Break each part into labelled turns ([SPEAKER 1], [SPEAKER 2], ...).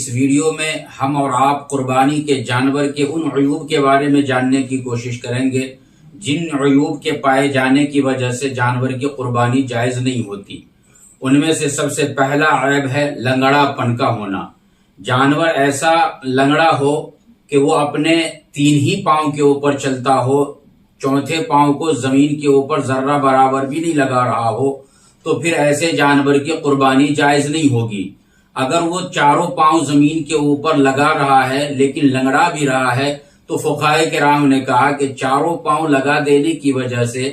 [SPEAKER 1] اس video میں ہم اور آپ قربانی کے جانور کے ان عیوب کے بارے میں جاننے کی کوشش کریں گے جن عیوب کے پائے جانے کی وجہ سے جانور کی قربانی جائز نہیں ہوتی۔ ان میں سے سب سے پہلا عیب ہے لنگڑا پن کا ہونا۔ جانور ایسا لنگڑا ہو کہ وہ اپنے 3 ہی پاؤں کے اوپر چلتا ہو، چوتھے پاؤں کو زمین کے اوپر ذرہ برابر بھی نہیں لگا رہا ہو، تو پھر ایسے جانور کی قربانی جائز نہیں ہوگی۔ اگر وہ چاروں پاؤں زمین کے اوپر لگا رہا ہے لیکن لنگڑا بھی رہا ہے تو فقہائے کرام نے کہا کہ چاروں پاؤں لگا دینے کی وجہ سے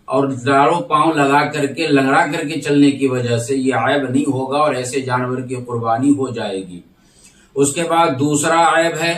[SPEAKER 1] اور چاروں پاؤں لگا کر کے لنگڑا کر کے چلنے کی وجہ سے یہ عیب نہیں ہوگا اور ایسے جانور کی قربانی ہو جائے گی۔ اس کے بعد دوسرا عیب ہے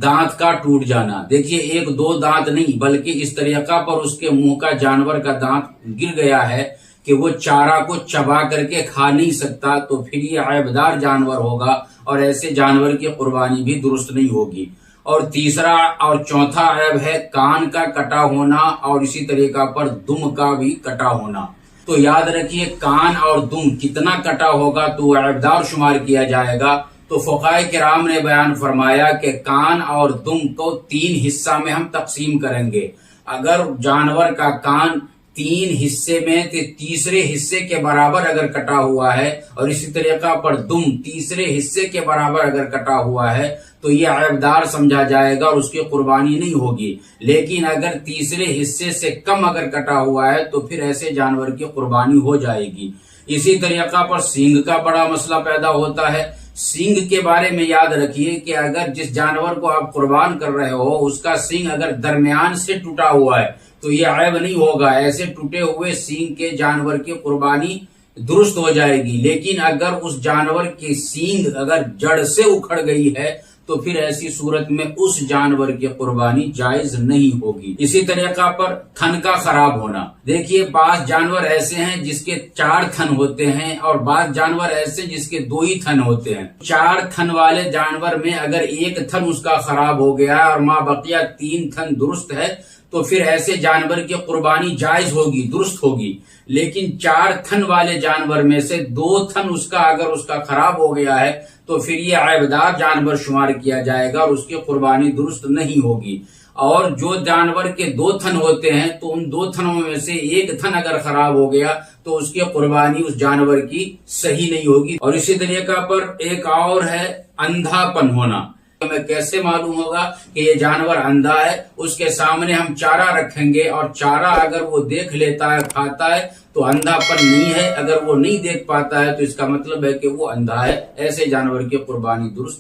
[SPEAKER 1] دانت کا ٹوٹ جانا۔ دیکھیے 1-2 دانت نہیں بلکہ اس طریقہ پر اس کے منہ کا جانور کا دانت گر گیا ہے کہ وہ چارہ کو چبا کر کے کھا نہیں سکتا، تو پھر یہ عیبدار جانور ہوگا اور ایسے جانور کی قربانی بھی درست نہیں ہوگی۔ اور تیسرا اور چوتھا عیب ہے کان کا کٹا ہونا اور اسی طریقہ پر دم کا بھی کٹا ہونا۔ تو یاد رکھیے کان اور دم کتنا کٹا ہوگا تو عیبدار شمار کیا جائے گا۔ تو فقہائے کرام نے بیان فرمایا کہ کان اور دم کو 3 حصہ میں ہم تقسیم کریں گے۔ اگر جانور کا کان 3 حصے میں تیسرے حصے کے برابر اگر کٹا ہوا ہے اور اسی طریقہ پر دم تیسرے حصے کے برابر اگر کٹا ہوا ہے تو یہ عیبدار سمجھا جائے گا اور اس کی قربانی نہیں ہوگی۔ لیکن اگر تیسرے حصے سے کم اگر کٹا ہوا ہے تو پھر ایسے جانور کی قربانی ہو جائے گی۔ اسی طریقہ پر سینگ کا بڑا مسئلہ پیدا ہوتا ہے۔ سینگ کے بارے میں یاد رکھیے کہ اگر جس جانور کو آپ قربان کر رہے ہو اس کا سینگ اگر درمیان سے ٹوٹا ہوا ہے تو یہ عیب نہیں ہوگا، ایسے ٹوٹے ہوئے سینگ کے جانور کی قربانی درست ہو جائے گی۔ لیکن اگر اس جانور کی سینگ اگر جڑ سے اکھڑ گئی ہے تو پھر ایسی صورت میں اس جانور کی قربانی جائز نہیں ہوگی۔ اسی طریقہ پر تھن کا خراب ہونا۔ دیکھیے بعض جانور ایسے ہیں جس کے 4 تھن ہوتے ہیں اور بعض جانور ایسے جس کے 2 ہی تھن ہوتے ہیں۔ 4 تھن والے جانور میں اگر 1 تھن اس کا خراب ہو گیا اور ما بقیہ 3 تھن درست ہے تو پھر ایسے جانور کی قربانی جائز ہوگی، درست ہوگی۔ لیکن 4 تھن والے جانور میں سے 2 تھن اس کا خراب ہو گیا ہے تو پھر یہ عیبدار جانور شمار کیا جائے گا اور اس کی قربانی درست نہیں ہوگی۔ اور جو جانور کے 2 تھن ہوتے ہیں تو ان 2 تھنوں میں سے 1 تھن اگر خراب ہو گیا تو اس کی قربانی اس جانور کی صحیح نہیں ہوگی۔ اور اسی طریقہ پر ایک اور ہے اندھا پن ہونا۔ ہمیں کیسے معلوم ہوگا کہ یہ جانور اندھا ہے؟ اس کے سامنے ہم چارہ رکھیں گے اور چارہ اگر وہ دیکھ لیتا ہے کھاتا ہے تو اندھا پن نہیں ہے، اگر وہ نہیں دیکھ پاتا ہے تو اس کا مطلب ہے کہ وہ اندھا ہے۔ ایسے جانور کی قربانی درست